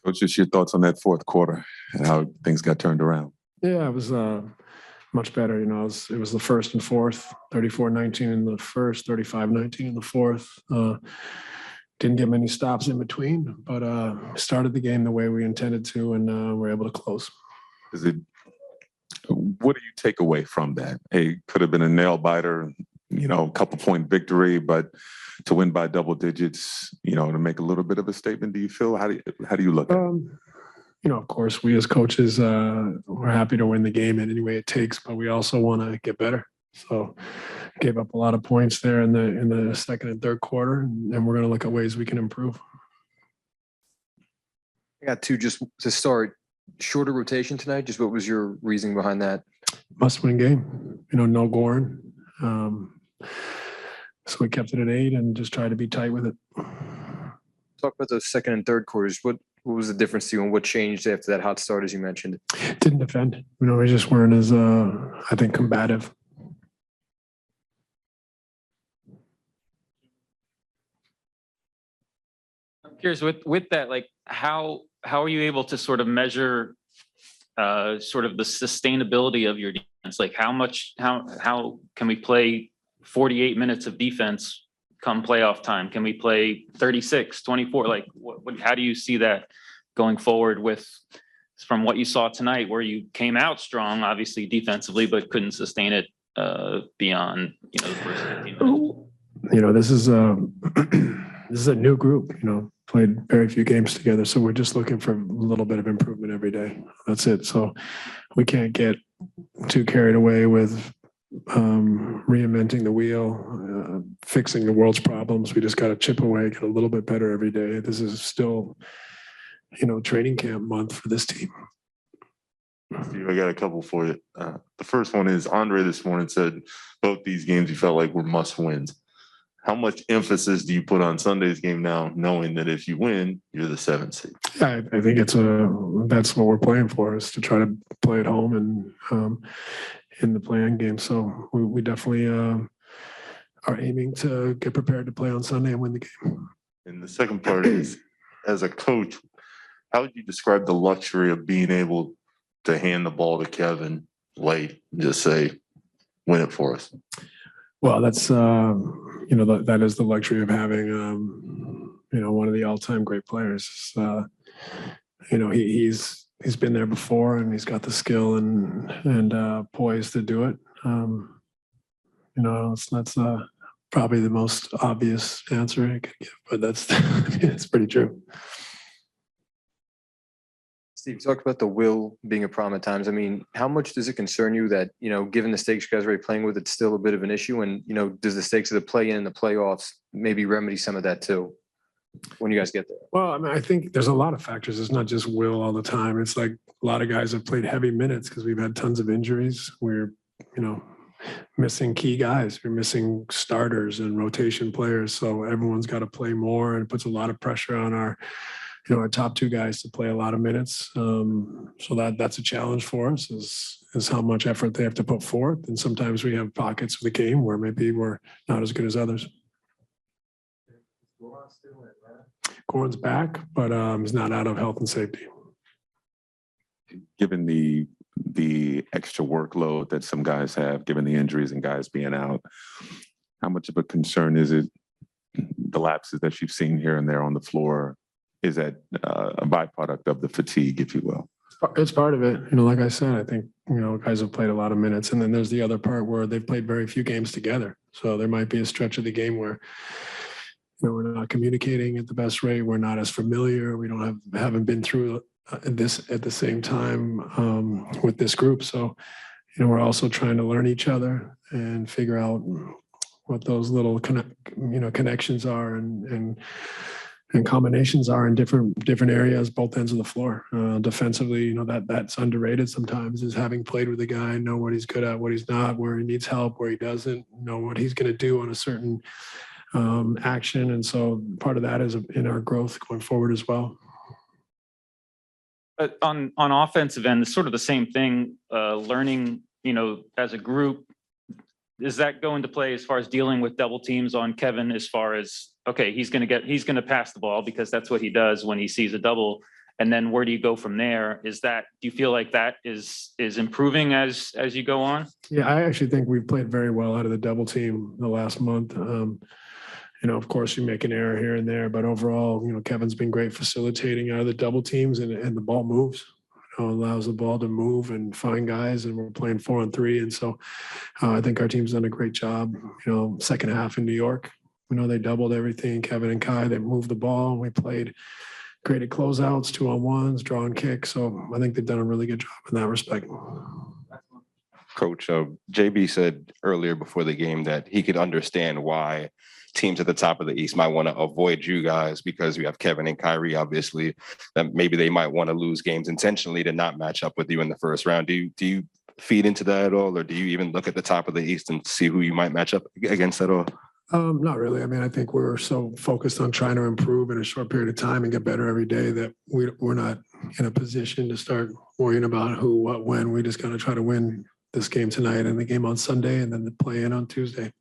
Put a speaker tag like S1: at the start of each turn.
S1: Coach, just your thoughts on that fourth quarter and how things got turned around.
S2: Yeah, it was much better. You know, it was the first and fourth, 34-19 in the first, 35-19 in the fourth. Didn't get many stops in between, but started the game the way we intended to, and we're able to close.
S1: What do you take away from that? It could have been a nail biter, you know, a couple point victory, but to win by double digits, you know, to make a little bit of a statement, do you feel? How do you look at it?
S2: You know, of course, we as coaches, we're happy to win the game in any way it takes, but we also want to get better. So gave up a lot of points there in the second and third quarter, and we're going to look at ways we can improve.
S3: I got two just to start. Shorter rotation tonight. Just what was your reasoning behind that?
S2: Must-win game. You know, no Goran. So we kept it at 8 and just tried to be tight with it.
S3: Talk about those second and third quarters. What was the difference to you, and what changed after that hot start, as you mentioned?
S2: Didn't defend. You know, we just weren't as, I think, combative.
S4: I'm curious with that, like how are you able to sort of measure sort of the sustainability of your defense? Like how can we play 48 minutes of defense come playoff time? Can we play 36, 24? Like how do you see that going forward from what you saw tonight, where you came out strong, obviously defensively, but couldn't sustain it beyond, you know, the first 15 minutes?
S2: You know, this is a new group, you know, played very few games together. So we're just looking for a little bit of improvement every day. That's it. So we can't get too carried away with reinventing the wheel, fixing the world's problems. We just got to chip away, get a little bit better every day. This is still, you know, training camp month for this team.
S5: Steve, I got a couple for you. The first one is Andre this morning said both these games you felt like were must wins. How much emphasis do you put on Sunday's game now, knowing that if you win, you're the 7th seed?
S2: I think that's what we're playing for, is to try to play at home and in the play-in game. So we definitely are aiming to get prepared to play on Sunday and win the game.
S5: And the second part is, as a coach, how would you describe the luxury of being able to hand the ball to Kevin late, just say, win it for us?
S2: Well, that's, you know, that is the luxury of having, you know, one of the all-time great players. You know, he's been there before, and he's got the skill and poise to do it. You know, that's probably the most obvious answer I could give, but that's it's pretty true.
S3: Steve, you talked about the will being a problem at times. I mean, how much does it concern you that, you know, given the stakes you guys are already playing with, it's still a bit of an issue? And, you know, does the stakes of the play-in and the playoffs maybe remedy some of that too when you guys get there?
S2: Well, I mean, I think there's a lot of factors. It's not just will all the time. It's like a lot of guys have played heavy minutes because we've had tons of injuries. We're, you know, missing key guys. We're missing starters and rotation players. So everyone's got to play more, and it puts a lot of pressure on our top 2 guys to play a lot of minutes. So that's a challenge for us, is how much effort they have to put forth. And sometimes we have pockets of the game where maybe we're not as good as others. Goran's back, but he's not out of health and safety.
S1: Given the extra workload that some guys have, given the injuries and guys being out, how much of a concern is it, the lapses that you've seen here and there on the floor? Is that a byproduct of the fatigue, if you will?
S2: It's part of it. You know, like I said, I think, you know, guys have played a lot of minutes. And then there's the other part where they've played very few games together. So there might be a stretch of the game where, you know, we're not communicating at the best rate. We're not as familiar. We haven't been through this at the same time with this group. So, you know, we're also trying to learn each other and figure out what those little connections are and combinations are in different areas, both ends of the floor. Defensively, you know, that's underrated sometimes, is having played with a guy, know what he's good at, what he's not, where he needs help, where he doesn't, know what he's going to do on a certain action. And so part of that is in our growth going forward as well.
S4: On offensive end, it's sort of the same thing, learning, you know, as a group. Is that going to play as far as dealing with double teams on Kevin, as far as, okay, he's going to pass the ball because that's what he does when he sees a double, And then where do you go from there? Do you feel like that is improving as you go on?
S2: Yeah, I actually think we've played very well out of the double team the last month. Of course, you make an error here and there, but overall, Kevin's been great facilitating out of the double teams, and the ball moves. Allows the ball to move and find guys, and we're playing 4-on-3. And so I think our team's done a great job. Second half in New York, they doubled everything. Kevin and Kai, they moved the ball. We played, created closeouts, 2-on-1s, drawing kicks. So I think they've done a really good job in that respect.
S6: Coach, JB said earlier before the game that he could understand why teams at the top of the East might want to avoid you guys because you have Kevin and Kyrie, obviously, that maybe they might want to lose games intentionally to not match up with you in the first round. Do you feed into that at all, or do you even look at the top of the East and see who you might match up against at all?
S2: Not really. I mean, I think we're so focused on trying to improve in a short period of time and get better every day that we're not in a position to start worrying about who, what, when. We just got to try to win this game tonight and the game on Sunday and then the play-in on Tuesday.